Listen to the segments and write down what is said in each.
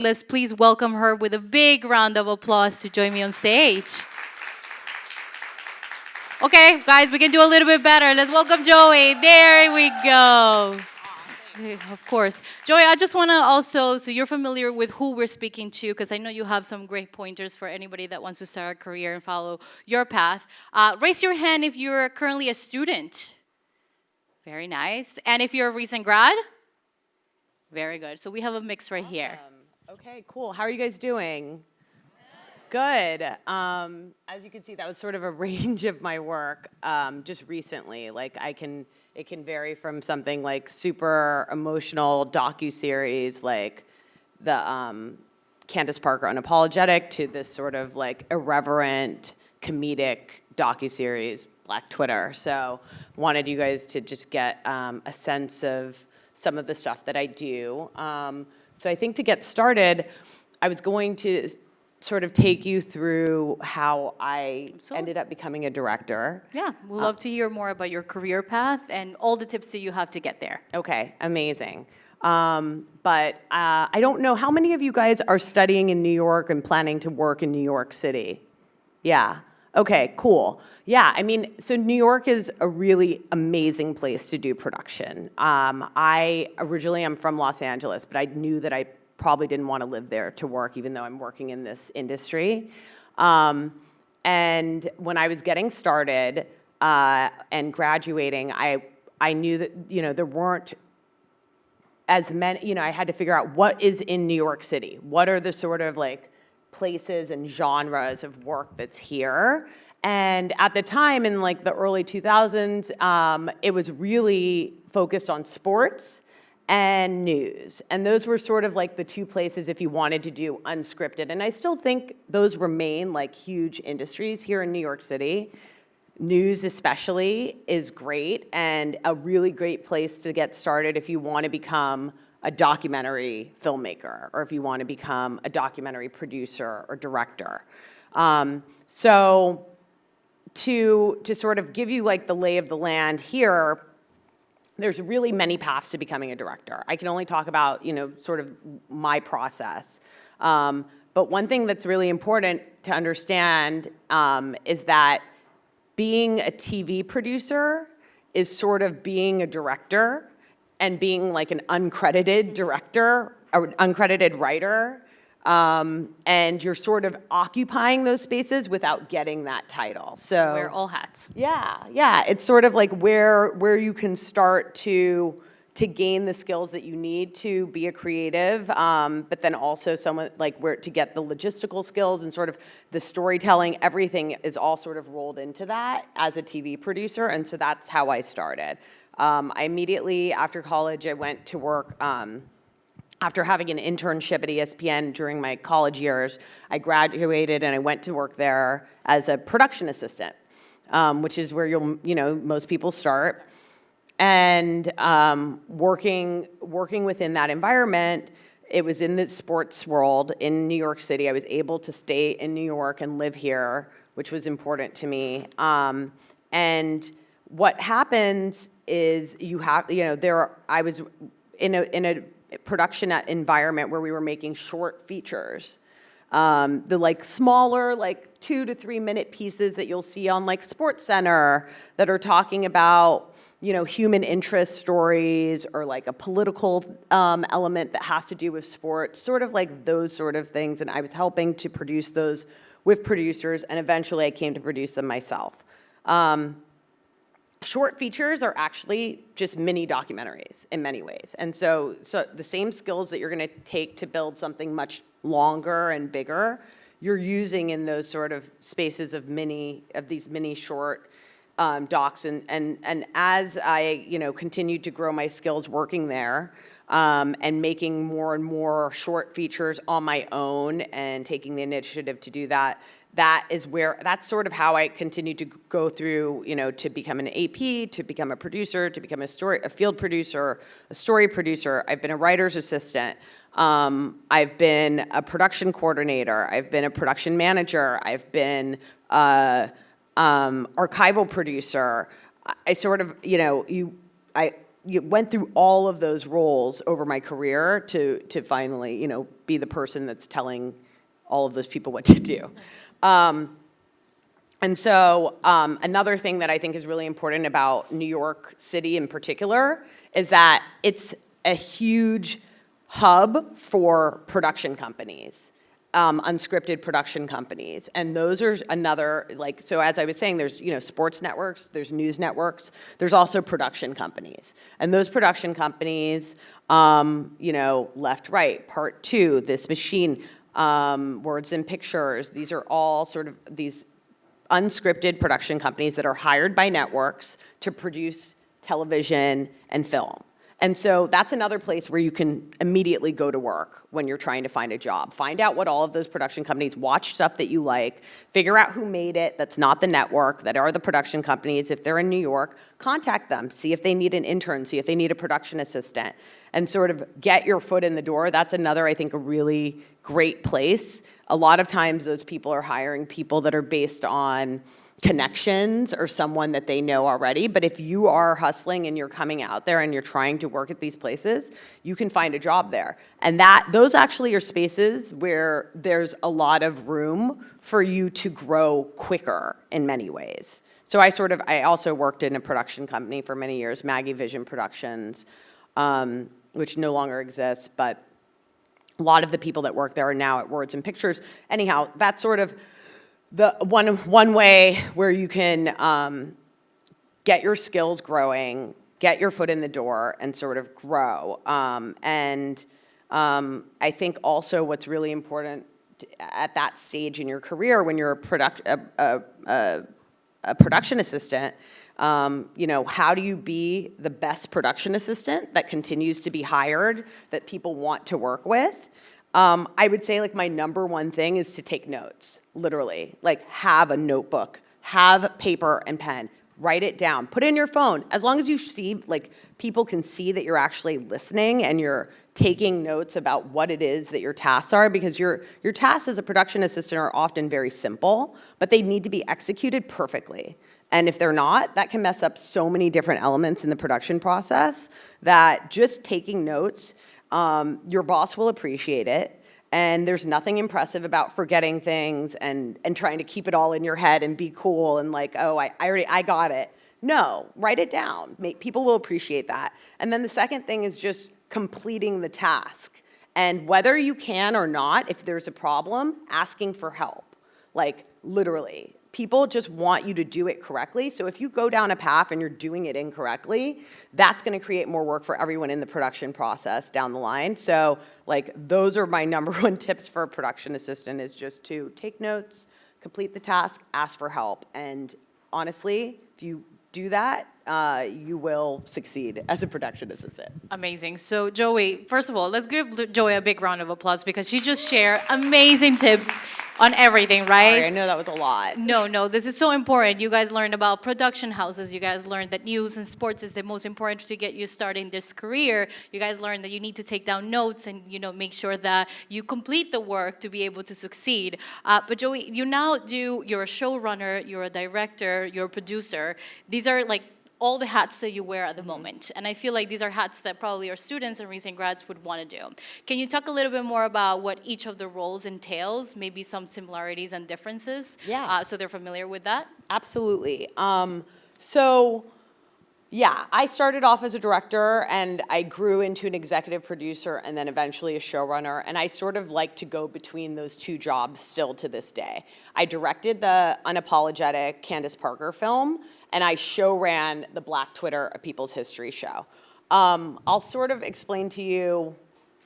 Let's please welcome her with a big round of applause to join me on stage. Okay, guys, we can do a little bit better. Let's welcome Joie. There we go. Of course. Joy, I just want to also, so you're familiar with who we're speaking to, because I know you have some great pointers for anybody that wants to start a career and follow your path. Raise your hand if you're currently a student. Very nice. And if you're a recent grad? Very good. So we have a mix right here. Okay, cool. How are you guys doing? Good. As you can see, that was sort of a range of my work just recently. Like it can vary from something like super emotional docu-series like the Candace Parker Unapologetic to this sort of like irreverent comedic docu-series, Black Twitter. So wanted you guys to just get a sense of some of the stuff that I do. So I think to get started, I was going to sort of take you through how I ended up becoming a director. Yeah, we'd love to hear more about your career path and all the tips that you have to get there. Okay, amazing. But I don't know, how many of you guys are studying in New York and planning to work in New York City? Yeah, okay, cool. Yeah, I mean, so New York is a really amazing place to do production. I originally am from Los Angeles, but I knew that I probably didn't want to live there to work, even though I'm working in this industry. And when I was getting started and graduating, I knew that, you know, there weren't as many, you know, I had to figure out what is in New York City. What are the sort of like places and genres of work that's here? And at the time, in like the early 2000s, it was really focused on sports and news. And those were sort of like the two places if you wanted to do unscripted. And I still think those remain like huge industries here in New York City. News especially is great and a really great place to get started if you want to become a documentary filmmaker or if you want to become a documentary producer or director. So to sort of give you like the lay of the land here, there's really many paths to becoming a director. I can only talk about, you know, sort of my process. But one thing that's really important to understand is that being a TV producer is sort of being a director and being like an uncredited director or uncredited writer. And you're sort of occupying those spaces without getting that title. So wear all hats. Yeah. It's sort of like where you can start to gain the skills that you need to be a creative, but then also someone like where to get the logistical skills and sort of the storytelling, everything is all sort of rolled into that as a TV producer. And so that's how I started. I immediately after college, I went to work, after having an internship at ESPN during my college years, I graduated and I went to work there as a production assistant, which is where most people start. And working within that environment, it was in the sports world in New York City. I was able to stay in New York and live here, which was important to me. And what happens is I was in a production environment where we were making short features. The like smaller, like 2 to 3 minute pieces that you'll see on like Sports Center that are talking about, you know, human interest stories or like a political element that has to do with sports, sort of like those sort of things. And I was helping to produce those with producers, and eventually I came to produce them myself. Short features are actually just mini documentaries in many ways. And so the same skills that you're going to take to build something much longer and bigger, you're using in those sort of spaces of these mini short docs. And as I, continued to grow my skills working there, and making more and more short features on my own and taking the initiative to do that, that's sort of how I continued to go through, to become an AP, to become a producer, to become a field producer, a story producer. I've been a writer's assistant. I've been a production coordinator. I've been a production manager. I've been archival producer. I sort of, went through all of those roles over my career to finally, be the person that's telling all of those people what to do. And so another thing that I think is really important about New York City in particular is that it's a huge hub for production companies, unscripted production companies. And those are another, so as I was saying, there's, sports networks, there's news networks, there's also production companies. And those production companies, Left, Right, Part 2, This Machine, Words and Pictures, these are all sort of these unscripted production companies that are hired by networks to produce television and film. And so that's another place where you can immediately go to work when you're trying to find a job. Find out what all of those production companies, watch stuff that you like, figure out who made it that's not the network, that are the production companies. If they're in New York, contact them, see if they need an intern, see if they need a production assistant, and sort of get your foot in the door. That's another, I think, a really great place. A lot of times those people are hiring people that are based on connections or someone that they know already. But if you are hustling and you're coming out there and you're trying to work at these places, you can find a job there. And those actually are spaces where there's a lot of room for you to grow quicker in many ways. So I also worked in a production company for many years, Maggie Vision Productions, which no longer exists, but a lot of the people that work there are now at Words and Pictures. Anyhow, that's sort of the one way where you can get your skills growing, get your foot in the door, and sort of grow. I think also what's really important at that stage in your career when you're a production assistant, how do you be the best production assistant that continues to be hired, that people want to work with? I would say my number one thing is to take notes, literally. Have a notebook, have paper and pen, write it down, put it in your phone. As long as you see, people can see that you're actually listening and you're taking notes about what it is that your tasks are, because your tasks as a production assistant are often very simple, but they need to be executed perfectly. And if they're not, that can mess up so many different elements in the production process that just taking notes, your boss will appreciate it. And there's nothing impressive about forgetting things and trying to keep it all in your head and be cool and I got it. No, write it down. People will appreciate that. And then the second thing is just completing the task. And whether you can or not, if there's a problem, asking for help. Literally. People just want you to do it correctly. So if you go down a path and you're doing it incorrectly, that's going to create more work for everyone in the production process down the line. So those are my number one tips for a production assistant, is just to take notes, complete the task, ask for help. And honestly, if you do that, you will succeed as a production assistant. Amazing. So Joie, first of all, let's give Joie a big round of applause because she just shared amazing tips on everything, right? Sorry, I know that was a lot. No, this is so important. You guys learned about production houses. You guys learned that news and sports is the most important to get you started in this career. You guys learned that you need to take down notes and make sure that you complete the work to be able to succeed. But Joie, you're a showrunner, you're a director, you're a producer. These are all the hats that you wear at the moment. And I feel like these are hats that probably our students and recent grads would want to do. Can you talk a little bit more about what each of the roles entails, maybe some similarities and differences? Yeah. So they're familiar with that? Absolutely. I started off as a director and I grew into an executive producer and then eventually a showrunner. And I sort of like to go between those two jobs still to this day. I directed the unapologetic Candace Parker film, and I show ran the Black Twitter, A People's History show. I'll sort of explain to you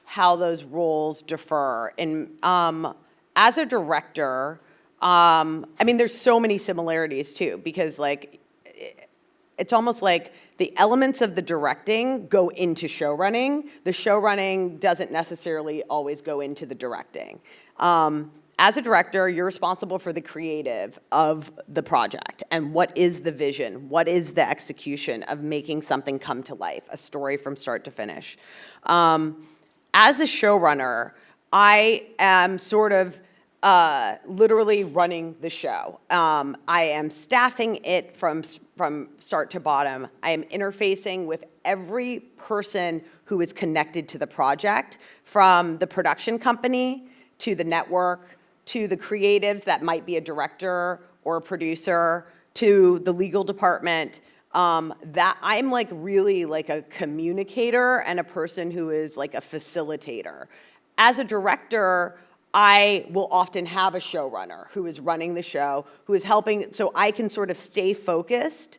how those roles differ. As a director, there's so many similarities too, because it's almost like the elements of the directing go into show running. The show running doesn't necessarily always go into the directing. As a director, you're responsible for the creative of the project and what is the vision, what is the execution of making something come to life, a story from start to finish. As a showrunner, I am sort of literally running the show. I am staffing it from start to bottom. I am interfacing with every person who is connected to the project, from the production company to the network to the creatives that might be a director or a producer to the legal department. That I'm like really like a communicator and a person who is like a facilitator. As a director, I will often have a showrunner who is running the show, who is helping, so I can sort of stay focused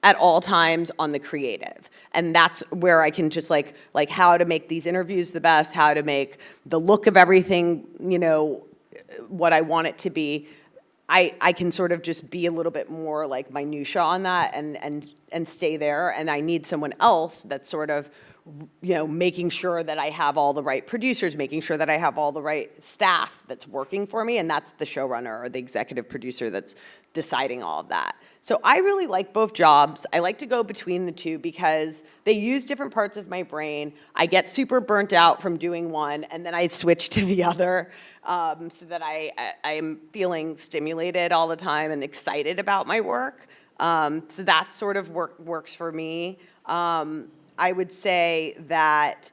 at all times on the creative. And that's where I can just like how to make these interviews the best, how to make the look of everything, you know, what I want it to be. I can sort of just be a little bit more like minutia on that and stay there. And I need someone else that's sort of, you know, making sure that I have all the right producers, making sure that I have all the right staff that's working for me, and that's the showrunner or the executive producer that's deciding all of that. So I really like both jobs. I like to go between the two because they use different parts of my brain. I get super burnt out from doing one, and then I switch to the other, so that I am feeling stimulated all the time and excited about my work. So that sort of works for me. I would say that,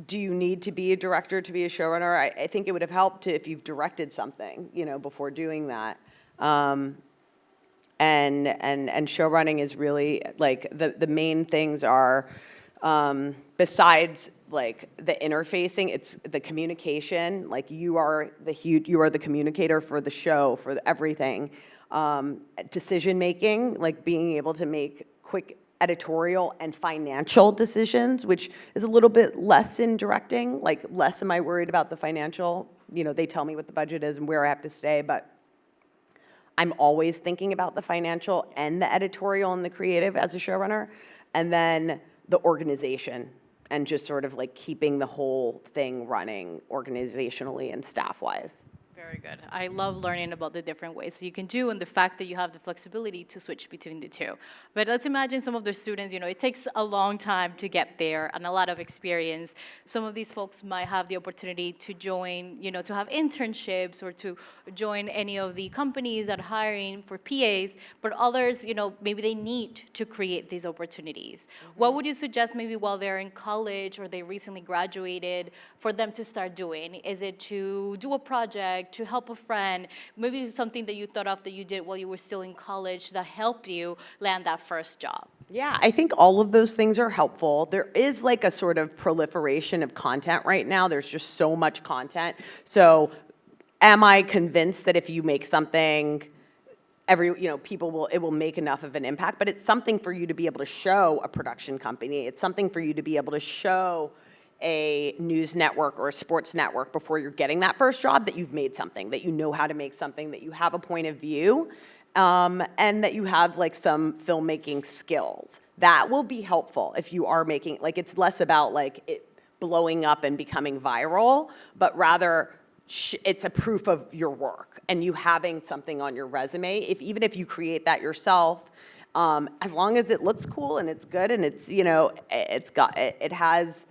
do you need to be a director to be a showrunner? I think it would have helped if you've directed something, you know, before doing that. And showrunning is really, like, the main things are, besides, like, the interfacing, it's the communication. Like, you are the communicator for the show, for everything. Decision-making, like being able to make quick editorial and financial decisions, which is a little bit less in directing. Like, less am I worried about the financial. You know, they tell me what the budget is and where I have to stay, but I'm always thinking about the financial and the editorial and the creative as a showrunner. And then the organization and just sort of like keeping the whole thing running organizationally and staff-wise. Very good. I love learning about the different ways that you can do and the fact that you have the flexibility to switch between the two. But let's imagine some of the students, you know, it takes a long time to get there and a lot of experience. Some of these folks might have the opportunity to join, you know, to have internships or to join any of the companies that are hiring for PAs, but others, you know, maybe they need to create these opportunities. What would you suggest maybe while they're in college or they recently graduated for them to start doing? Is it to do a project, to help a friend, maybe something that you thought of that you did while you were still in college that helped you land that first job? Yeah, I think all of those things are helpful. There is like a sort of proliferation of content right now. There's just so much content. So am I convinced that if you make something, it will make enough of an impact? But it's something for you to be able to show a production company. It's something for you to be able to show a news network or a sports network before you're getting that first job, that you've made something, that you know how to make something, that you have a point of view, and that you have like some filmmaking skills. That will be helpful if you are making, like, it's less about like it blowing up and becoming viral, but rather it's a proof of your work and you having something on your resume. Even if you create that yourself, as long as it looks cool and it's good and it's, you know, it has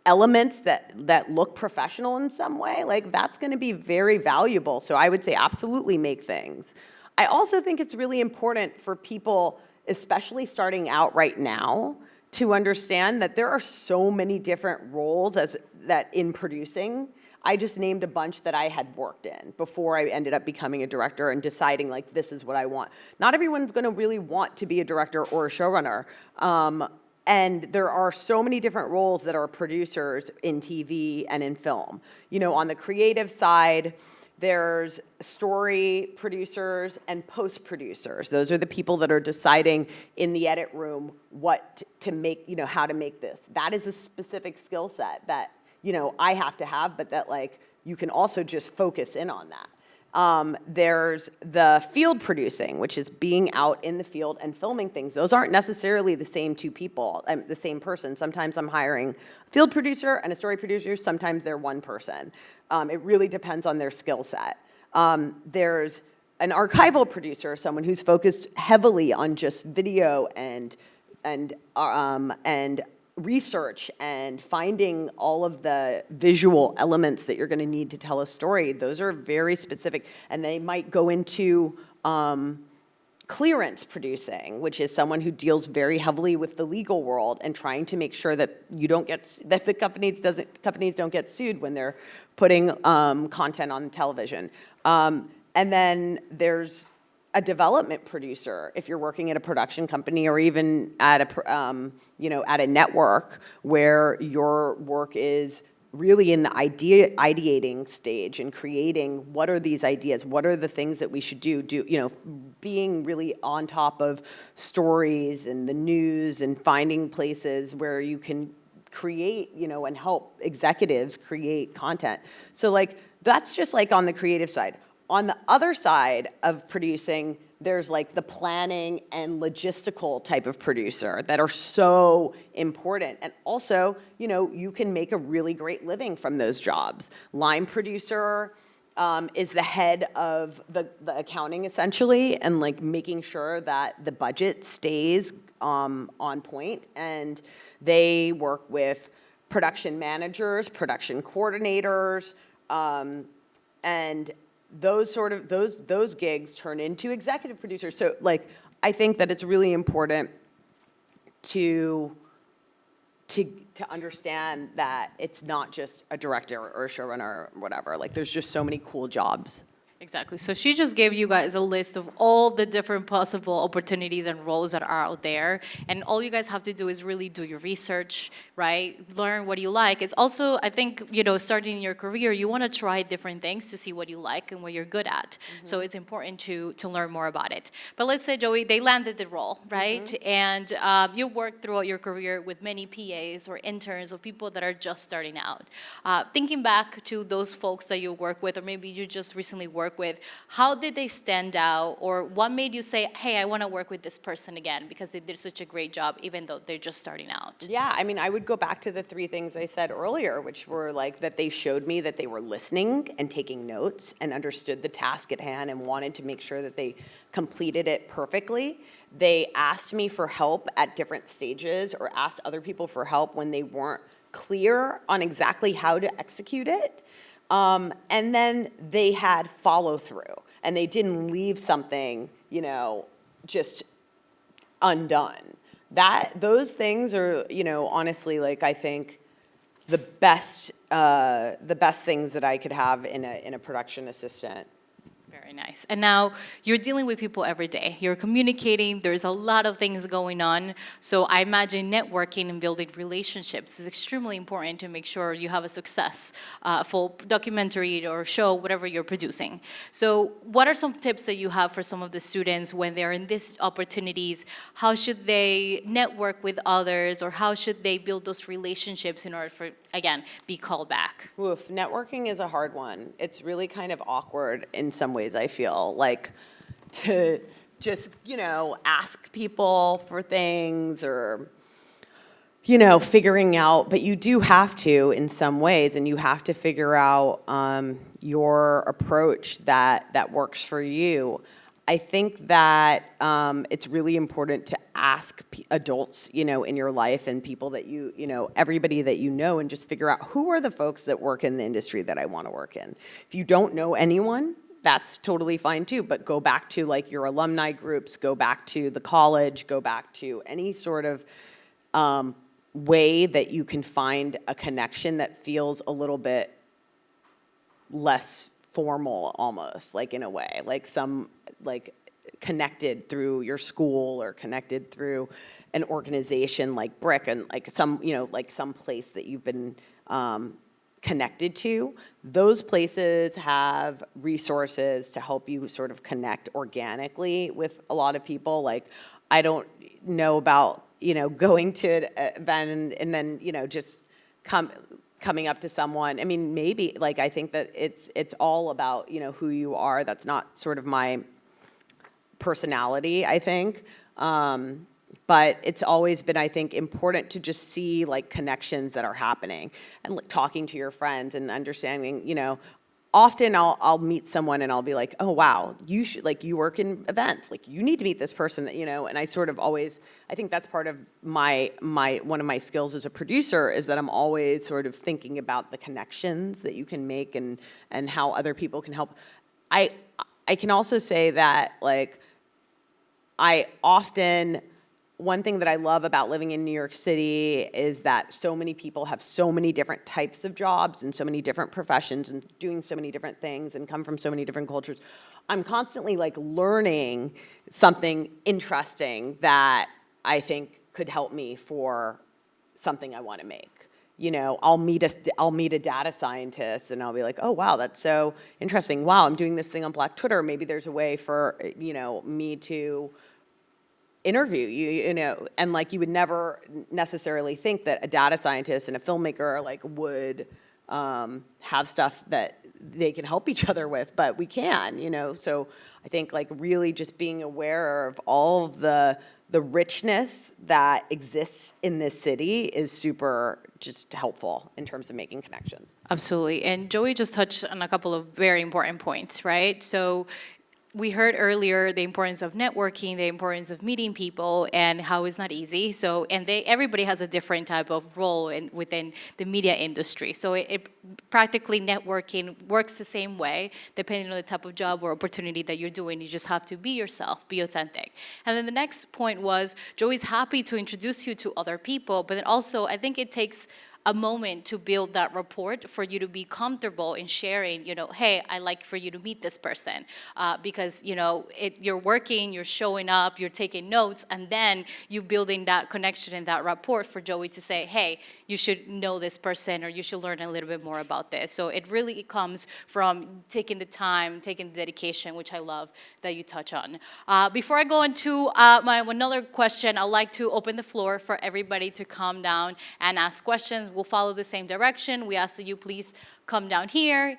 elements that look professional in some way, like, that's going to be very valuable. So I would say absolutely make things. I also think it's really important for people, especially starting out right now, to understand that there are so many different roles that in producing. I just named a bunch that I had worked in before I ended up becoming a director and deciding, like, this is what I want. Not everyone's going to really want to be a director or a showrunner. And there are so many different roles that are producers in TV and in film. You know, on the creative side, there's story producers and post-producers. Those are the people that are deciding in the edit room what to make, you know, how to make this. That is a specific skill set that, you know, I have to have, but that, like, you can also just focus in on that. There's the field producing, which is being out in the field and filming things. Those aren't necessarily the same two people, the same person. Sometimes I'm hiring a field producer and a story producer. Sometimes they're one person. It really depends on their skill set. There's an archival producer, someone who's focused heavily on just video and research and finding all of the visual elements that you're going to need to tell a story. Those are very specific, and they might go into clearance producing, which is someone who deals very heavily with the legal world and trying to make sure that that the companies don't get sued when they're putting content on television. And then there's a development producer if you're working at a production company or even at at a network where your work is really in the ideating stage and creating what are these ideas, what are the things that we should do, being really on top of stories and the news and finding places where you can create, and help executives create content. So like, that's just like on the creative side. On the other side of producing, there's like the planning and logistical type of producer that are so important. And also, you can make a really great living from those jobs. Line producer is the head of the accounting essentially, and like making sure that the budget stays on point. And they work with production managers, production coordinators, and those gigs turn into executive producers. So like, I think that it's really important to understand that it's not just a director or a showrunner or whatever. Like, there's just so many cool jobs. Exactly. So she just gave you guys a list of all the different possible opportunities and roles that are out there. And all you guys have to do is really do your research, right? Learn what you like. It's also, I think, starting your career, you want to try different things to see what you like and what you're good at. Mm-hmm. So it's important to learn more about it. But let's say, Joey, they landed the role, right? Mm-hmm. And you worked throughout your career with many PAs or interns or people that are just starting out. Thinking back to those folks that you work with, or maybe you just recently worked with, how did they stand out, or what made you say, hey, I want to work with this person again because they did such a great job even though they're just starting out? Yeah, I mean, I would go back to the three things I said earlier, which were like that they showed me that they were listening and taking notes and understood the task at hand and wanted to make sure that they completed it perfectly. They asked me for help at different stages or asked other people for help when they weren't clear on exactly how to execute it. And then they had follow through, and they didn't leave something, just undone. Those things are, honestly, like, I think the best things that I could have in a production assistant. Very nice. And now you're dealing with people every day. You're communicating. There's a lot of things going on. So I imagine networking and building relationships is extremely important to make sure you have a successful documentary or show, whatever you're producing. So what are some tips that you have for some of the students when they're in these opportunities? How should they network with others, or how should they build those relationships in order for, again, be called back? Oof, networking is a hard one. It's really kind of awkward in some ways, I feel, like, to just, ask people for things or, figuring out, but you do have to in some ways, and you have to figure out your approach that works for you. I think that it's really important to ask adults, in your life and people that everybody that and just figure out who are the folks that work in the industry that I want to work in. If you don't know anyone, that's totally fine too, but go back to like your alumni groups, go back to the college, go back to any sort of way that you can find a connection that feels a little bit less formal almost, like in a way, like connected through your school or connected through an organization like Brick and like some place that you've been connected to. Those places have resources to help you sort of connect organically with a lot of people. Like, I don't know about, going to an event and then, just coming up to someone. I mean, maybe, like, I think that it's all about, who you are. That's not sort of my personality, I think. But it's always been, I think, important to just see like connections that are happening and like talking to your friends and understanding, often I'll meet someone and I'll be like, oh, wow, you work in events. Like, you need to meet this person that, and I sort of always, I think that's part of my one of my skills as a producer is that I'm always sort of thinking about the connections that you can make and how other people can help. I can also say that, like, one thing that I love about living in New York City is that so many people have so many different types of jobs and so many different professions and doing so many different things and come from so many different cultures. I'm constantly like learning something interesting that I think could help me for something I want to make. You know, I'll meet a data scientist and I'll be like, oh, wow, that's so interesting. Wow, I'm doing this thing on Black Twitter. Maybe there's a way for, me to interview you know, and like you would never necessarily think that a data scientist and a filmmaker like would have stuff that they can help each other with, but we can, so I think like really just being aware of all of the richness that exists in this city is super just helpful in terms of making connections. Absolutely. And Joey just touched on a couple of very important points, right? So we heard earlier the importance of networking, the importance of meeting people, and how it's not easy. So, and everybody has a different type of role within the media industry. So it practically networking works the same way, depending on the type of job or opportunity that you're doing. You just have to be yourself, be authentic. And then the next point was, Joey's happy to introduce you to other people, but then also I think it takes a moment to build that rapport for you to be comfortable in sharing, hey, I like for you to meet this person because, you're working, you're showing up, you're taking notes, and then you building that connection and that rapport for Joey to say, hey, you should know this person or you should learn a little bit more about this. So it really comes from taking the time, taking the dedication, which I love that you touch on. Before I go into my another question, I'd like to open the floor for everybody to come down and ask questions. We'll follow the same direction. We ask that you please come down here,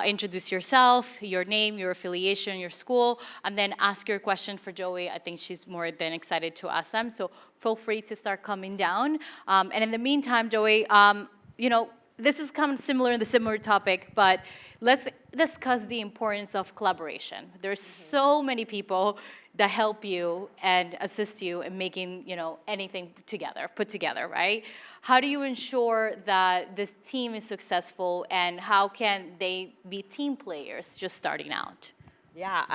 introduce yourself, your name, your affiliation, your school, and then ask your question for Joey. I think she's more than excited to ask them. So feel free to start coming down. And in the meantime, Joey, this is kind of similar in the similar topic, but let's discuss the importance of collaboration. There's so many people that help you and assist you in making, anything put together, right? How do you ensure that this team is successful, and how can they be team players just starting out? Yeah,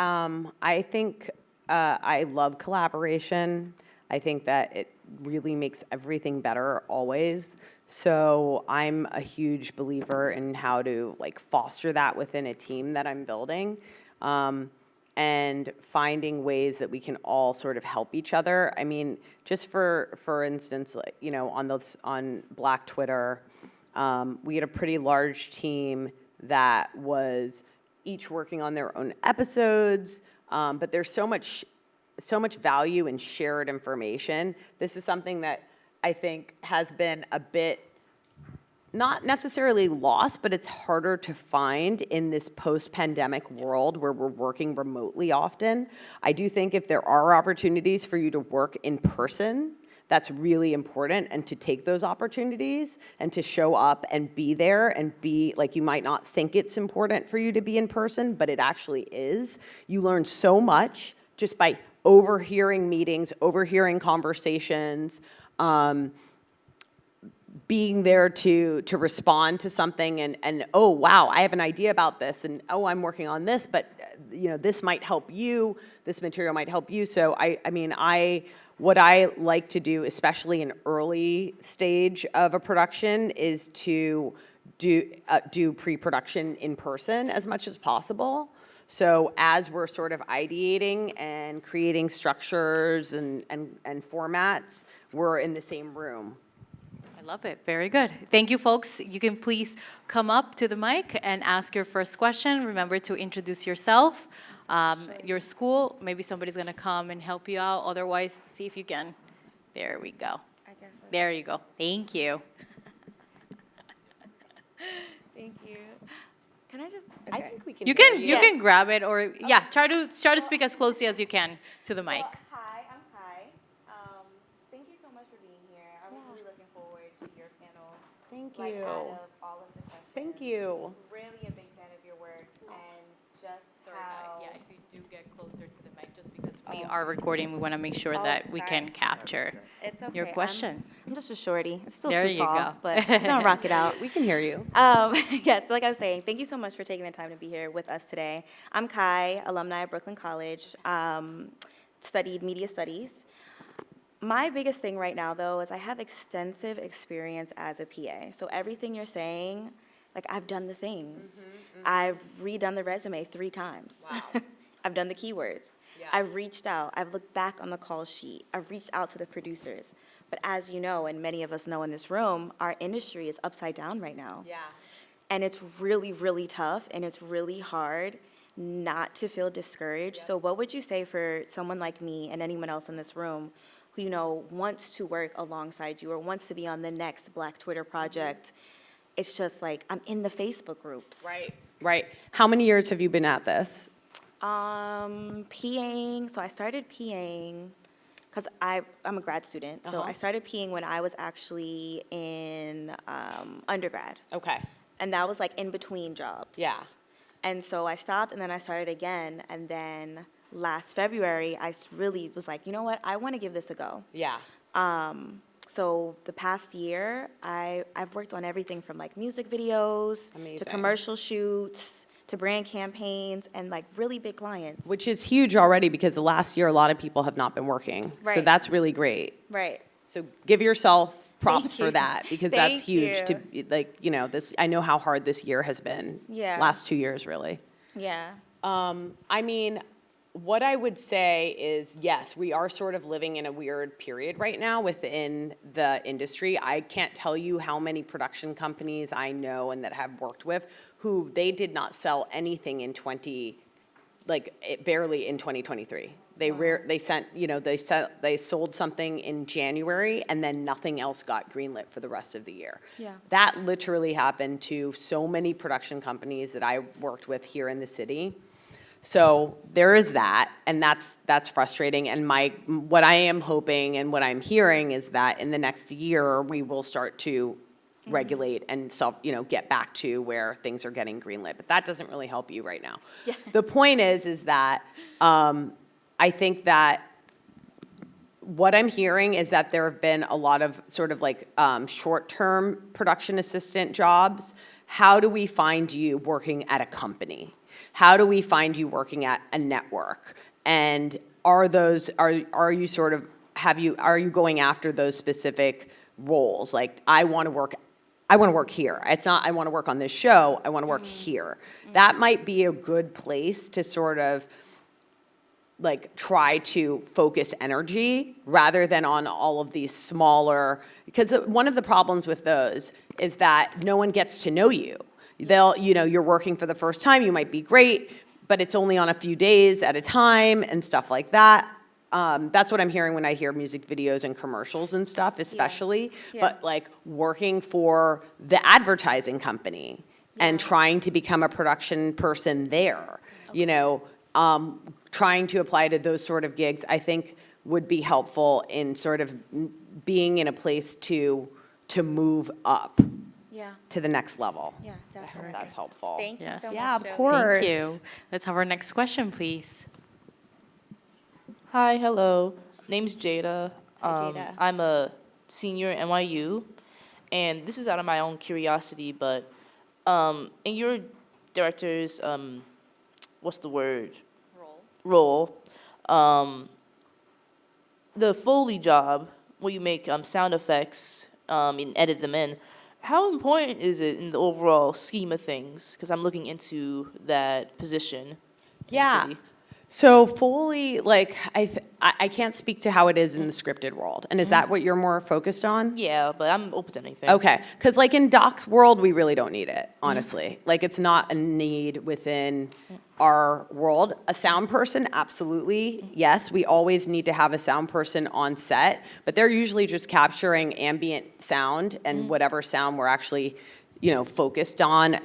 I think I love collaboration. I think that it really makes everything better always. So I'm a huge believer in how to like foster that within a team that I'm building. And finding ways that we can all sort of help each other. I mean, just for instance, like, on Black Twitter, we had a pretty large team that was each working on their own episodes, but there's so much value in shared information. This is something that I think has been a bit not necessarily lost, but it's harder to find in this post-pandemic world where we're working remotely often. I do think if there are opportunities for you to work in person, that's really important, and to take those opportunities and to show up and be there and be like, you might not think it's important for you to be in person, but it actually is. You learn so much just by overhearing meetings, overhearing conversations, being there to respond to something and oh, wow, I have an idea about this, and oh, I'm working on this, but this might help you, this material might help you. So what I like to do, especially in early stage of a production, is to do pre-production in person as much as possible. So as we're sort of ideating and creating structures and formats, we're in the same room. I love it. Very good. Thank you, folks. You can please come up to the mic and ask your first question. Remember to introduce yourself, your school. Maybe somebody's going to come and help you out. Otherwise, see if you can. There we go. There you go. Thank you. Thank you. Can I just? I think we can. You can grab it, or try to speak as closely as you can to the mic. Well, hi, I'm Kai. Thank you so much for being here. I'm really looking forward to your panel. Thank Like, you. out of all of the sessions. Thank you. Really a big fan of your work and just Sorry, how. if you do get closer to the mic, just because we are recording, we want to make sure that we can capture It's okay. your question. I'm just a shorty. It's still There too you tall, go. but I'm gonna rock it out. We can hear you. Yes, like I was saying, thank you so much for taking the time to be here with us today. I'm Kai, alumni of Brooklyn College. studied media studies. My biggest thing right now, though, is I have extensive experience as a PA. So everything you're saying, like, I've done the things. I've redone the resume 3 times. Wow. I've done the keywords. Yeah. I've reached out. I've looked back on the call sheet. I've reached out to the producers. But as you know, and many of us know in this room, our industry is upside down right now. Yeah. And it's really, really tough, and it's really hard not to feel discouraged. So what would you say for someone like me and anyone else in this room who, you know, wants to work alongside you or wants to be on the next Black Twitter project? It's just like, I'm in the Facebook groups. Right. How many years have you been at this? PAing, so I started PAing because I'm a grad student. So I started PAing when I was actually in undergrad. Okay. And that was like in between jobs. Yeah. And so I stopped and then I started again. And then last February, I really was like, you know what? I want to give this a go. Yeah. So the past year, I've worked on everything from like music videos Amazing. to commercial shoots to brand campaigns and like really big clients. Which is huge already because the last year a lot of people have not been working. So Right. that's really great. Right. So give yourself props Thank for you. that because that's Thank huge to you. like, you know, this I know how hard this year has been. Yeah. Last 2 years really. Yeah. I mean, what I would say is, yes, we are sort of living in a weird period right now within the industry. I can't tell you how many production companies I know and that have worked with who they did not sell anything in barely in 2023. They sent, you know, they sold something in January and then nothing else got greenlit for the rest of the year. Yeah. That literally happened to so many production companies that I worked with here in the city. So there is that, and that's frustrating. And what I am hoping and what I'm hearing is that in the next year we will start to regulate and get back to where things are getting greenlit. But that doesn't really help you right now. Yeah. The point is that I think that what I'm hearing is that there have been a lot of sort of like short-term production assistant jobs. How do we find you working at a company? How do we find you working at a network? And are you going after those specific roles? Like I want to work here. It's not I want to work on this show, I want to work here. That might be a good place to sort of like try to focus energy rather than on all of these smaller, because one of the problems with those is that no one gets to know you. You're working for the first time, you might be great, but it's only on a few days at a time and stuff like that. That's what I'm hearing when I hear music videos and commercials and stuff, especially. Yeah. But like working for the advertising company and trying to become a production person there, trying to apply to those sort of gigs, I think would be helpful in sort of being in a place to move up to the next level. Yeah, I hope definitely. that's helpful. Thank you Yes. so much. Yeah, of Joey. course. Thank you. Let's have our next question, please. Hi, hello. Name's Jada. Hi, Jada. I'm a senior at NYU, and this is out of my own curiosity, but in your director's, what's the word? Role. The Foley job, where you make sound effects and edit them in, how important is it in the overall scheme of things? Because I'm looking into that position. in the Yeah. city. So Foley, like, I can't speak to how it is in the scripted world. And is that what you're more focused on? Yeah, but I'm open to anything. Okay, because like in Doc's world, we really don't need it, honestly. Like it's not a need within our world. A sound person, absolutely, yes. We always need to have a sound person on set, but they're usually just capturing ambient sound and whatever sound we're actually, focused on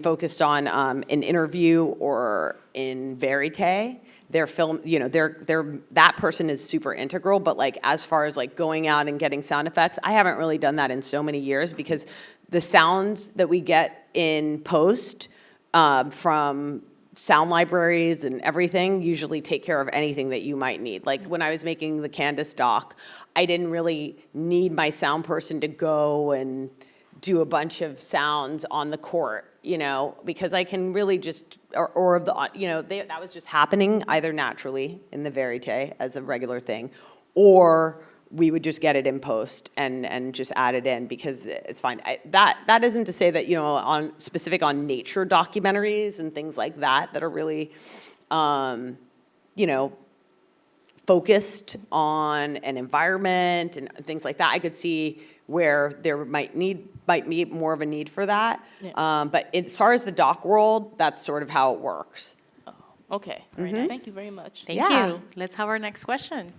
focused on an interview or in verite. Their film, that person is super integral, but like as far as like going out and getting sound effects, I haven't really done that in so many years because the sounds that we get in post from sound libraries and everything usually take care of anything that you might need. Like when I was making the Candace doc, I didn't really need my sound person to go and do a bunch of sounds on the court because I can really just, or of the, that was just happening either naturally in the verite as a regular thing, or we would just get it in post and just add it in because it's fine. That isn't to say that, on specific on nature documentaries and things like that are really, focused on an environment and things like that. I could see where there might be more of a need for that. Yeah. But as far as the doc world, that's sort of how it works. Okay. Very nice. Thank you very much. Thank Yeah. you. Let's have our next question.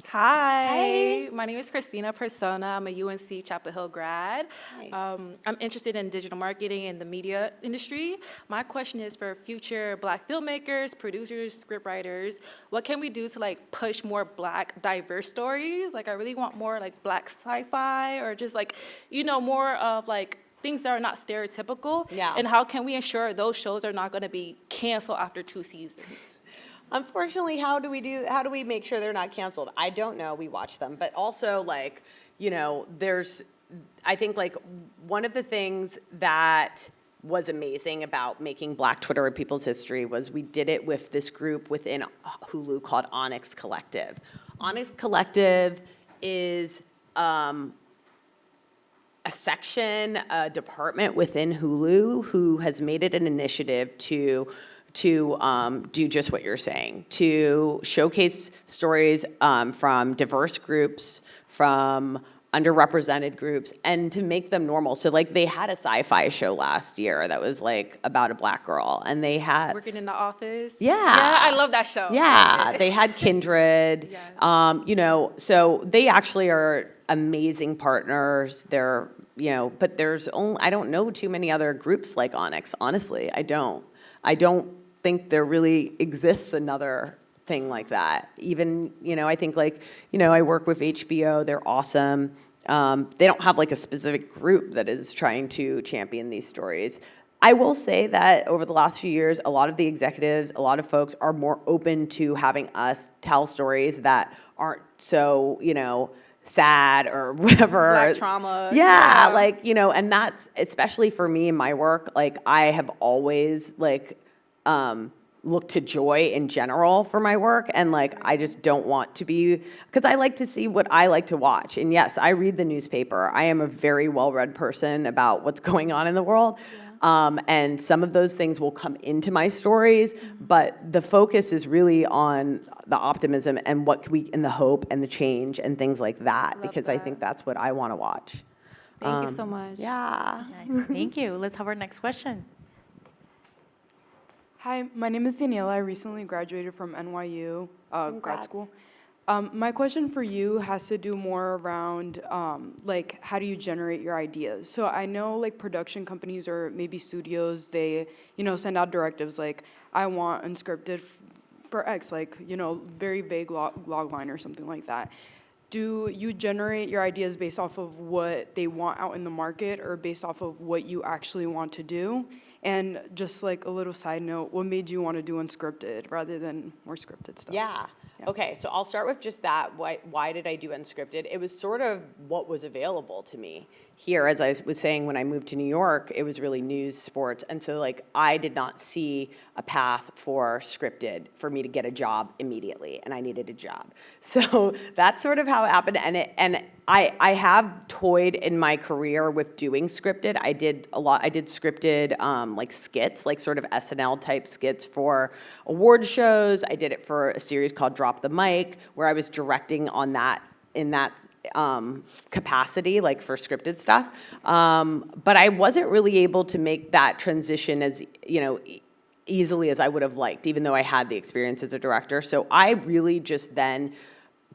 Hi, my name is Christina Persona. I'm a UNC Chapel Hill grad. Nice. I'm interested in digital marketing and the media industry. My question is for future Black filmmakers, producers, scriptwriters. What can we do to push more Black diverse stories? I really want more Black sci-fi or just more of things that are not stereotypical. Yeah. And how can we ensure those shows are not going to be canceled after 2 seasons? Unfortunately, how do we make sure they're not canceled? I don't know. We watch them. But also, I think one of the things that was amazing about making Black Twitter a People's History was we did it with this group within Hulu called Onyx Collective. Onyx Collective is a section, a department within Hulu who has made it an initiative to do just what you're saying, to showcase stories from diverse groups, from underrepresented groups, and to make them normal. So they had a sci-fi show last year that was about a Black girl, and they had Working in the office? Yeah. Yeah, I love that show. Yeah, they had Kindred. Yeah. So they actually are amazing partners. They're, but there's only, I don't know too many other groups like Onyx, honestly. I don't think there really exists another thing like that. Even, I think I work with HBO, they're awesome. They don't have a specific group that is trying to champion these stories. I will say that over the last few years, a lot of the executives, a lot of folks are more open to having us tell stories that aren't so, sad or whatever. Black trauma. Yeah, and that's, especially for me in my work, I have always, look to Joy in general for my work, and I just don't want to be, because I like to see what I like to watch. And yes, I read the newspaper. I am a very well-read person about what's going on in the world. And some of those things will come into my stories, but the focus is really on the optimism and and the hope and the change and things like that, because I think that's what I want to watch. Thank you so much. Yeah. Nice. Thank you. Let's have our next question. Hi, my name is Daniela. I recently graduated from NYU grad Congrats. school. My question for you has to do more around how do you generate your ideas? So I know production companies or maybe studios, they send out directives I want unscripted for X, very vague log line or something like that. Do you generate your ideas based off of what they want out in the market or based off of what you actually want to do? And just a little side note, what made you want to do unscripted rather than more scripted stuff? Yeah. Okay, so I'll start with just that. Why did I do unscripted? It was sort of what was available to me here. As I was saying, when I moved to New York, it was really news, sports. And so I did not see a path for scripted for me to get a job immediately, and I needed a job. So that's sort of how it happened. And I have toyed in my career with doing scripted. I did a lot. I did scripted skits, sort of SNL type skits for award shows. I did it for a series called Drop the Mic, where I was directing on that in that capacity, for scripted stuff. But I wasn't really able to make that transition as easily as I would have liked, even though I had the experience as a director. So I really just then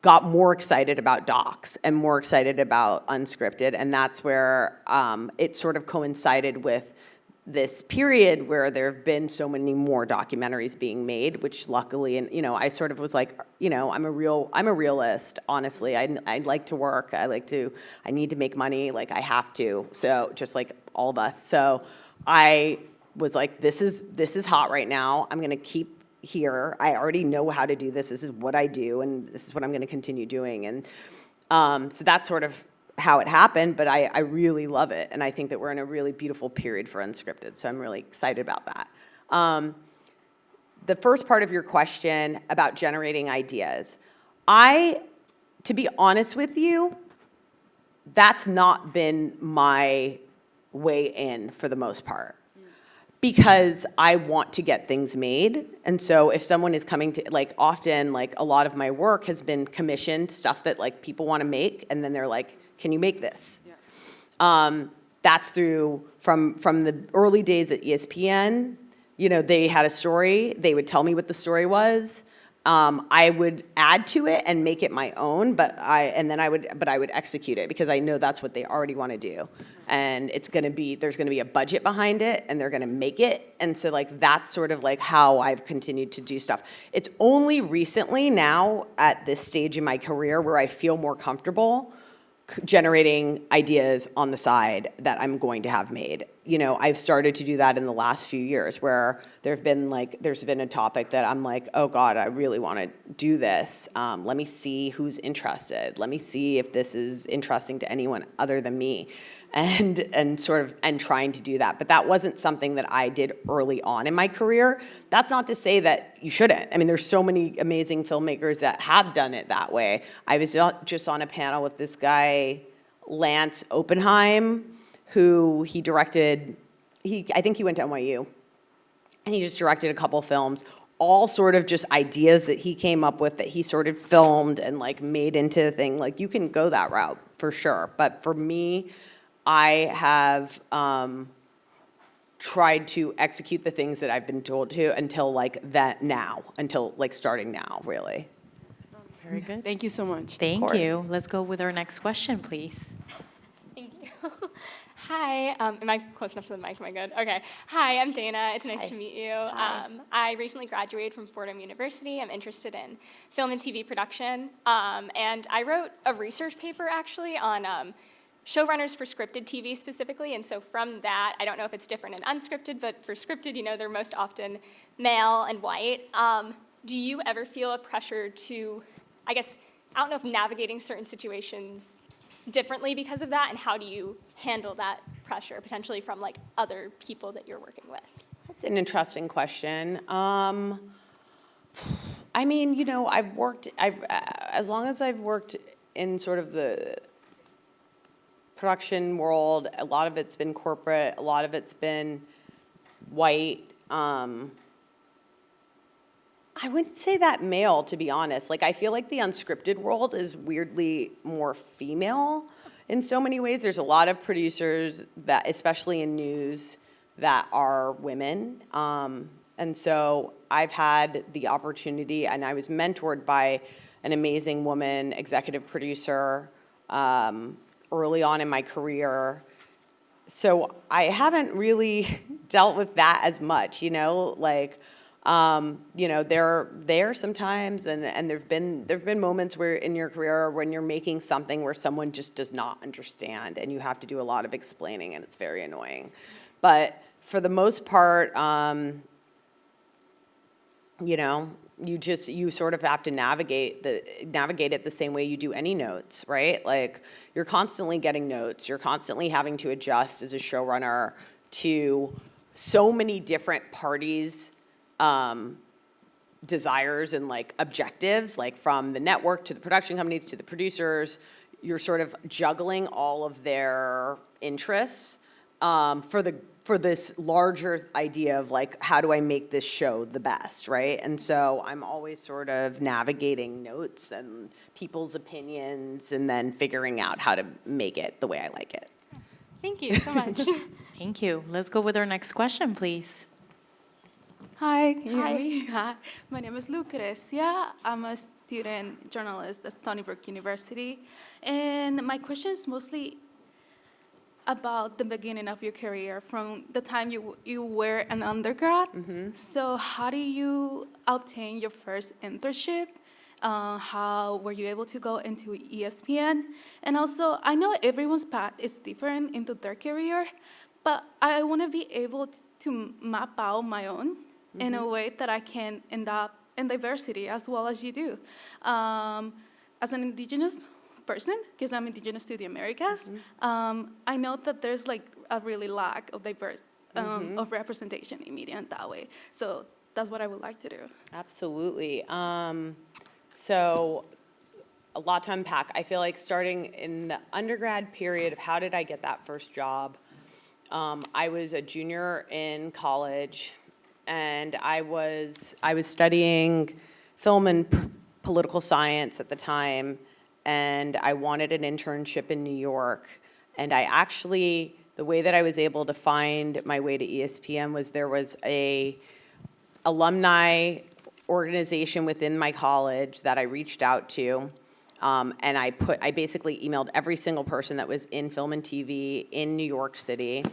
got more excited about docs and more excited about unscripted, and that's where it sort of coincided with this period where there have been so many more documentaries being made, which luckily, and I sort of was I'm a realist, honestly. I like to work. I need to make money. I have to. So just like all of us. So I was this is hot right now. I'm gonna keep here. I already know how to do this. This is what I do, and this is what I'm gonna continue doing. And so that's sort of how it happened, but I really love it. And I think that we're in a really beautiful period for unscripted. So I'm really excited about that. The first part of your question about generating ideas. To be honest with you, that's not been my way in for the most part. Because I want to get things made. And so if someone is coming to, like, often, like, a lot of my work has been commissioned stuff that, like, people want to make, and then they're like, can you make this? Yeah. That's from the early days at ESPN. You know, they had a story. They would tell me what the story was. I would add to it and make it my own, but I would execute it because I know that's what they already want to do. And there's going to be a budget behind it, and they're going to make it. And so, like, that's sort of like how I've continued to do stuff. It's only recently now at this stage in my career where I feel more comfortable generating ideas on the side that I'm going to have made. You know, I've started to do that in the last few years where there's been a topic that I'm like, oh God, I really want to do this. Let me see who's interested. Let me see if this is interesting to anyone other than me. And trying to do that. But that wasn't something that I did early on in my career. That's not to say that you shouldn't. I mean, there's so many amazing filmmakers that have done it that way. I was just on a panel with this guy, Lance Oppenheim, who I think he went to NYU, and he just directed a couple films, all sort of just ideas that he came up with that he sort of filmed and, like, made into a thing. Like, you can go that route for sure. But for me, I have tried to execute the things that I've been told to until starting now, really. Very good. Thank you so much. Thank you. Let's go with our next question, please. Thank you. Hi, am I close enough to the mic? Am I good? Okay. Hi, I'm Dana. It's nice to meet you. I recently graduated from Fordham University. I'm interested in film and TV production. And I wrote a research paper, actually, on showrunners for scripted TV specifically. And so from that, I don't know if it's different in unscripted, but for scripted, you know, they're most often male and white. Do you ever feel a pressure to, I don't know if navigating certain situations differently because of that, and how do you handle that pressure potentially from, like, other people that you're working with? That's an interesting question. I mean, you know, as long as I've worked in sort of the production world, a lot of it's been corporate, a lot of it's been white. I wouldn't say that male, to be honest. Like, I feel like the unscripted world is weirdly more female in so many ways. There's a lot of producers that, especially in news, that are women. And so I've had the opportunity, and I was mentored by an amazing woman, executive producer, early on in my career. So I haven't really dealt with that as much, you know, like, you know, they're there sometimes, and there've been moments where in your career when you're making something where someone just does not understand, and you have to do a lot of explaining, and it's very annoying. But for the most part, you know, you sort of have to navigate it the same way you do any notes, right? Like, you're constantly getting notes, you're constantly having to adjust as a showrunner to so many different parties' desires and, like, objectives, like from the network to the production companies to the producers. You're sort of juggling all of their interests for this larger idea of, like, how do I make this show the best, right? And so I'm always sort of navigating notes and people's opinions and then figuring out how to make it the way I like it. Thank you so much. Thank you. Let's go with our next question, please. Hi, can you hear me? Hi, my name is Lucrecia. I'm a student journalist at Stony Brook University. And my question is mostly about the beginning of your career, from the time you were an undergrad. Mm-hmm. So how do you obtain your first internship? How were you able to go into ESPN? And also, I know everyone's path is different into their career, but I want to be able to map out my own in a way that I can end up in diversity as well as you do. As an indigenous person, because I'm indigenous to the Americas, I know that there's like a really lack of diverse of representation in media in that way. So that's what I would like to do. Absolutely. So a lot to unpack. I feel like starting in the undergrad period of how did I get that first job? I was a junior in college, and I was studying film and political science at the time, and I wanted an internship in New York. And I actually, the way that I was able to find my way to ESPN was there was a alumni organization within my college that I reached out to. And I basically emailed every single person that was in film and TV in New York City.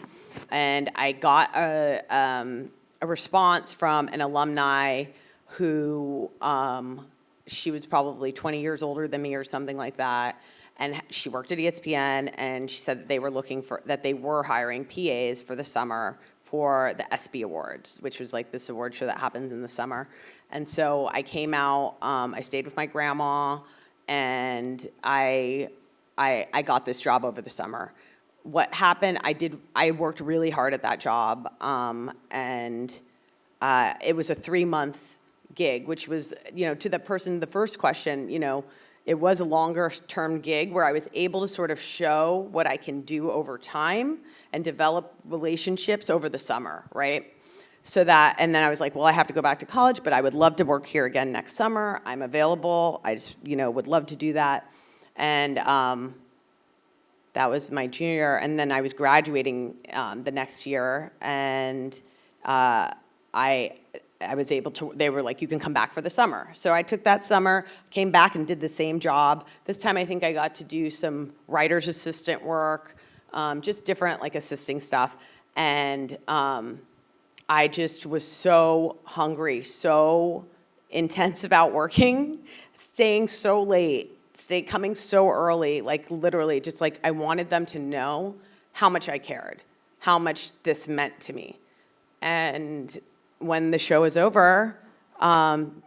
And I got a response from an alumni who, she was probably 20 years older than me or something like that. And she worked at ESPN, and she said that they were hiring PAs for the summer for the ESPY Awards, which was like this award show that happens in the summer. And so I came out, I stayed with my grandma, and I got this job over the summer. What happened, I worked really hard at that job, and it was a 3-month gig, which was, to the first question, it was a longer term gig where I was able to sort of show what I can do over time and develop relationships over the summer, right? And then I was like, well, I have to go back to college, but I would love to work here again next summer. I'm available. I just, would love to do that. And that was my junior year. And then I was graduating the next year, and I was able to, they were like, you can come back for the summer. So I took that summer, came back and did the same job. This time I think I got to do some writer's assistant work, just different like assisting stuff. And I just was so hungry, so intense about working, staying so late, coming so early, like literally just like I wanted them to know how much I cared, how much this meant to me. And when the show was over,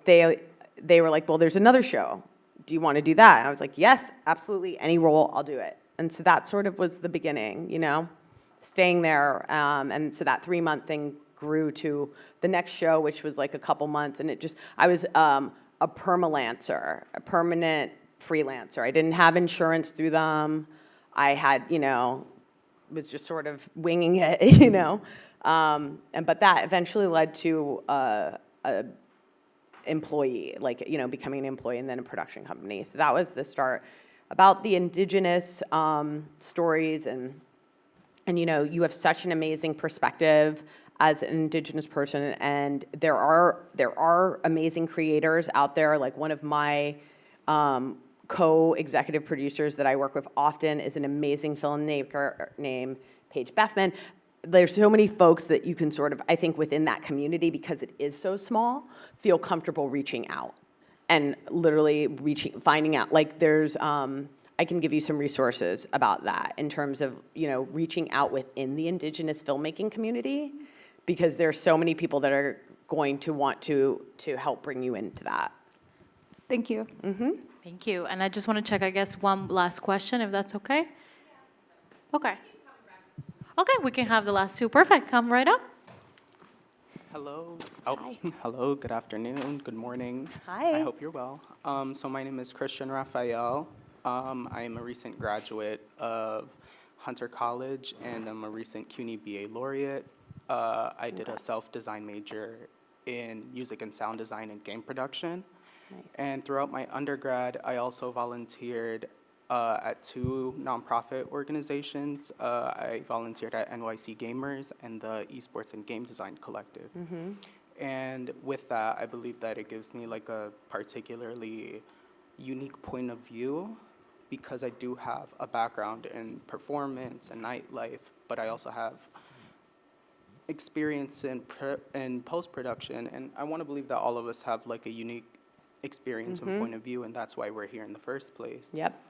they were like, well, there's another show. Do you want to do that? And I was like, yes, absolutely. Any role, I'll do it. And so that sort of was the beginning, staying there. And so that 3-month thing grew to the next show, which was like a couple months. And I was a permalancer, a permanent freelancer. I didn't have insurance through them. I had, was just sort of winging it, but that eventually led to a employee, like, becoming an employee and then a production company. So that was the start. About the indigenous stories, and you have such an amazing perspective as an indigenous person, and there are amazing creators out there. Like one of my co-executive producers that I work with often is an amazing filmmaker named Paige Bethman. There's so many folks that you can sort of, I think within that community, because it is so small, feel comfortable reaching out and literally finding out, like there's, I can give you some resources about that in terms of, reaching out within the indigenous filmmaking community, because there's so many people that are going to want to help bring you into that. Thank you. Thank you. And I just want to check, I guess, one last question, if that's okay? Okay. Okay, we can have the last two. Perfect. Come right up. Hello. Hello. Good afternoon. Good morning. Hi. I hope you're well. So my name is Christian Raphael. I am a recent graduate of Hunter College, and I'm a recent CUNY BA laureate. I did a self-design major in music and sound design and game production. Nice. And throughout my undergrad, I also volunteered at 2 nonprofit organizations. I volunteered at NYC Gamers and the Esports and Game Design Collective. And with that, I believe that it gives me like a particularly unique point of view, because I do have a background in performance and nightlife, but I also have experience in post-production, and I want to believe that all of us have like a unique experience and point of view, and that's why we're here in the first place. Yep.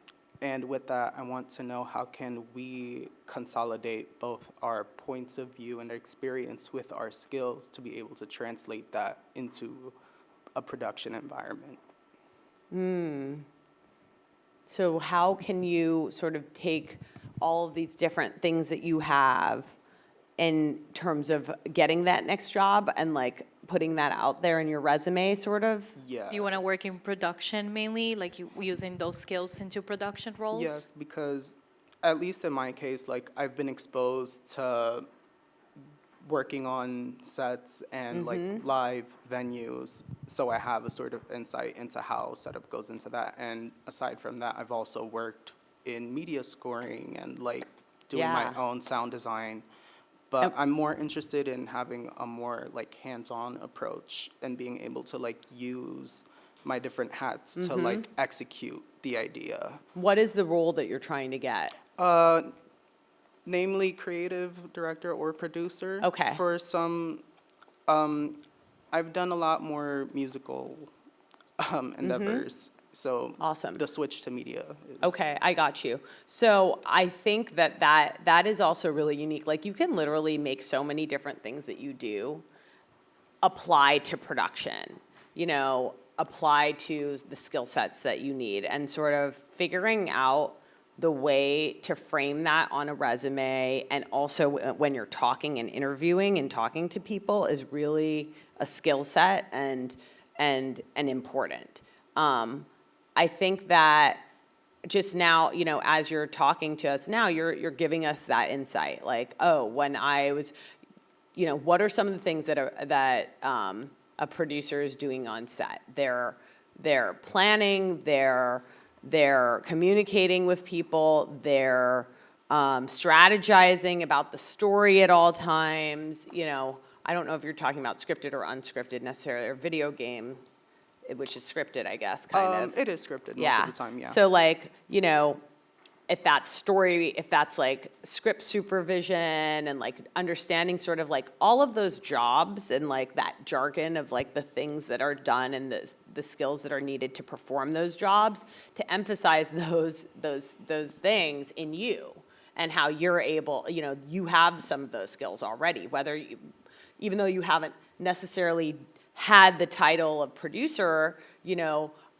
And with that, I want to know, how can we consolidate both our points of view and experience with our skills to be able to translate that into a production environment? So how can you sort of take all of these different things that you have in terms of getting that next job and like putting that out there in your resume, sort of? Yeah. Do you want to work in production mainly, like you using those skills into production roles? Yes, because at least in my case, like I've been exposed to working on sets and like live venues, so I have a sort of insight into how setup goes into that. And aside from that, I've also worked in media scoring and like doing my Yeah. own sound design. But I'm more interested in having a more like hands-on approach and being able to like use my different hats to like execute the idea. What is the role that you're trying to get? Namely creative director or producer. Okay. For some, I've done a lot more musical endeavors. So Awesome. the switch to media is. Okay, I got you. So I think that is also really unique. Like you can literally make so many different things that you do apply to production, apply to the skill sets that you need, and sort of figuring out the way to frame that on a resume, and also when you're talking and interviewing and talking to people, is really a skill set and important. I think that just now, as you're talking to us now, you're giving us that insight. Like, oh, when I was, what are some of the things that a producer is doing on set? They're planning, they're communicating with people, they're strategizing about the story at all times. I don't know if you're talking about scripted or unscripted necessarily, or video games, which is scripted, I guess, kind of. It is scripted most Yeah. of the time, yeah. So like, if that's story, if that's like script supervision and like understanding sort of like all of those jobs and like that jargon of like the things that are done and the skills that are needed to perform those jobs, to emphasize those things in you and how you're able, you have some of those skills already, even though you haven't necessarily had the title of producer,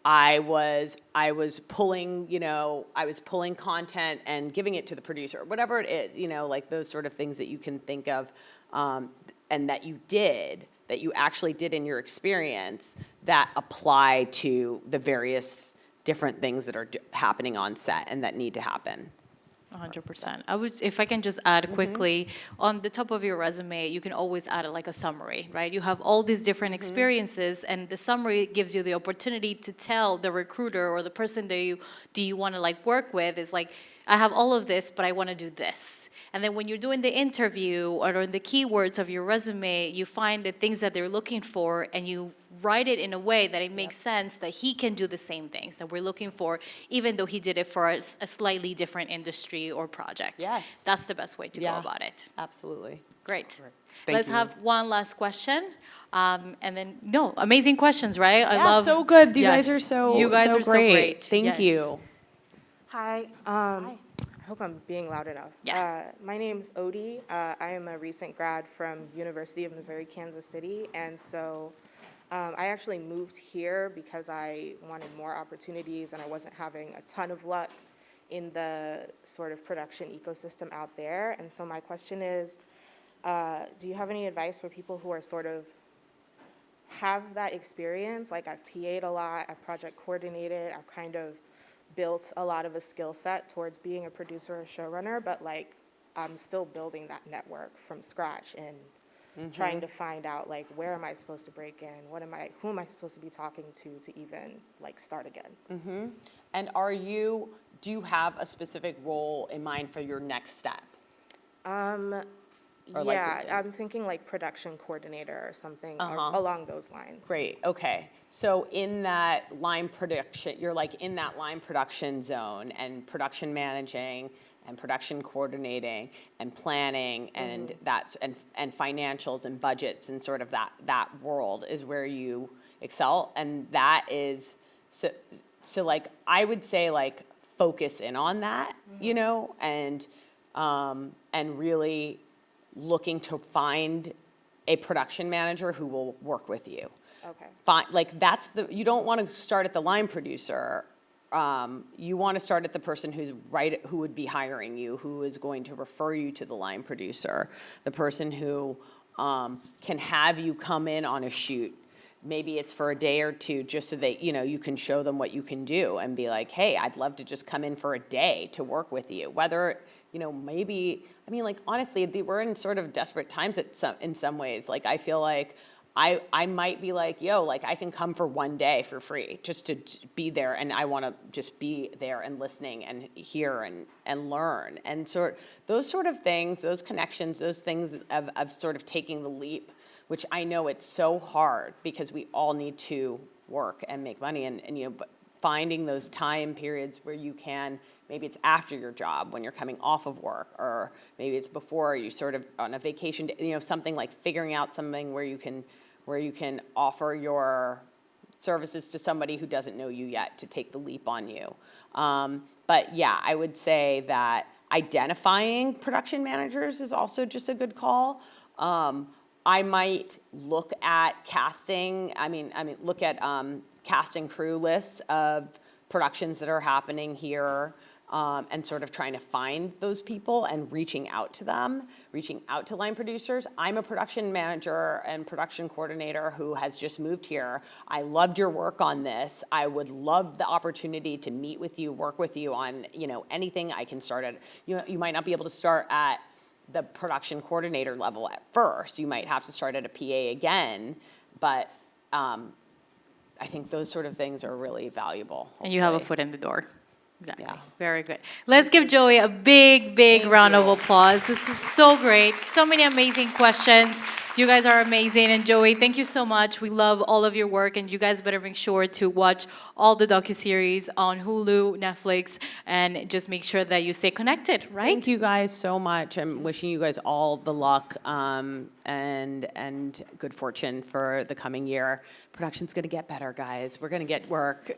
I was pulling content and giving it to the producer, whatever it is, like those sort of things that you can think of, and that you actually did in your experience that apply to the various different things that are happening on set and that need to happen. 100%. If I can just add quickly, on the top of your resume, you can always add like a summary, right? You have all these different experiences, and the summary gives you the opportunity to tell the recruiter or the person that you want to like work with is like, I have all of this, but I want to do this. And then when you're doing the interview or the keywords of your resume, you find the things that they're looking for, and you write it in a way that it makes sense that he can do the same things that we're looking for, even though he did it for a slightly different industry or project. Yes. That's the best way to go about it. Absolutely. Great. Thank Let's you. have one last question. And then, amazing questions, right? I love. So good. You Yes. guys are so You guys so are so great. great. Thank Yes. you. Hi. I hope I'm being loud enough. Yeah. My name's Odie. I am a recent grad from University of Missouri, Kansas City, and so I actually moved here because I wanted more opportunities, and I wasn't having a ton of luck in the sort of production ecosystem out there. And so my question is, do you have any advice for people who are sort of have that experience? Like I've PA'd a lot, I've project coordinated, I've kind of built a lot of a skill set towards being a producer or showrunner, but like I'm still building that network from scratch and trying to find out like where am I supposed to break in? Who am I supposed to be talking to even like start again? And do you have a specific role in mind for your next step? Or like Yeah, within- I'm thinking like production coordinator or something along those lines. Great, okay. So in that line production, you're like in that line production zone and production managing and production coordinating and planning and and financials and budgets and sort of that world is where you excel. And that is, so like, I would say like focus in on that, and really looking to find a production manager who will work with you. Okay. Like you don't want to start at the line producer you want to start at the person who would be hiring you, who is going to refer you to the line producer, the person who can have you come in on a shoot. Maybe it's for a day or two, just so that, you can show them what you can do and be like, hey, I'd love to just come in for a day to work with you. Whether, maybe, honestly, we're in sort of desperate times in some ways. Like, I feel like I might be like, I can come for one day for free just to be there, and I want to just be there and listening and hear and learn. And those sort of things, those connections, those things of sort of taking the leap, which I know it's so hard because we all need to work and make money, and but finding those time periods where you can, maybe it's after your job when you're coming off of work, or maybe it's before you sort of on a vacation day, something like figuring out something where you can offer your services to somebody who doesn't know you yet to take the leap on you. But yeah, I would say that identifying production managers is also just a good call. I might look at casting, look at cast and crew lists of productions that are happening here, and sort of trying to find those people and reaching out to them, reaching out to line producers. I'm a production manager and production coordinator who has just moved here. I loved your work on this. I would love the opportunity to meet with you, work with you on, anything I can start at. You might not be able to start at the production coordinator level at first. You might have to start at a PA again, but I think those sort of things are really valuable. And you have a hopefully. foot in the door. Exactly. Yeah. Very good. Let's give Joey a big round of applause. This was so great. So many amazing questions. You guys are amazing. And Joey, thank you so much. We love all of your work. And you guys better make sure to watch all the docuseries on Hulu, Netflix, and just make sure that you stay connected, right? Thank you guys so much. I'm wishing you guys all the luck and good fortune for the coming year. Production's going to get better, guys. We're going to get work.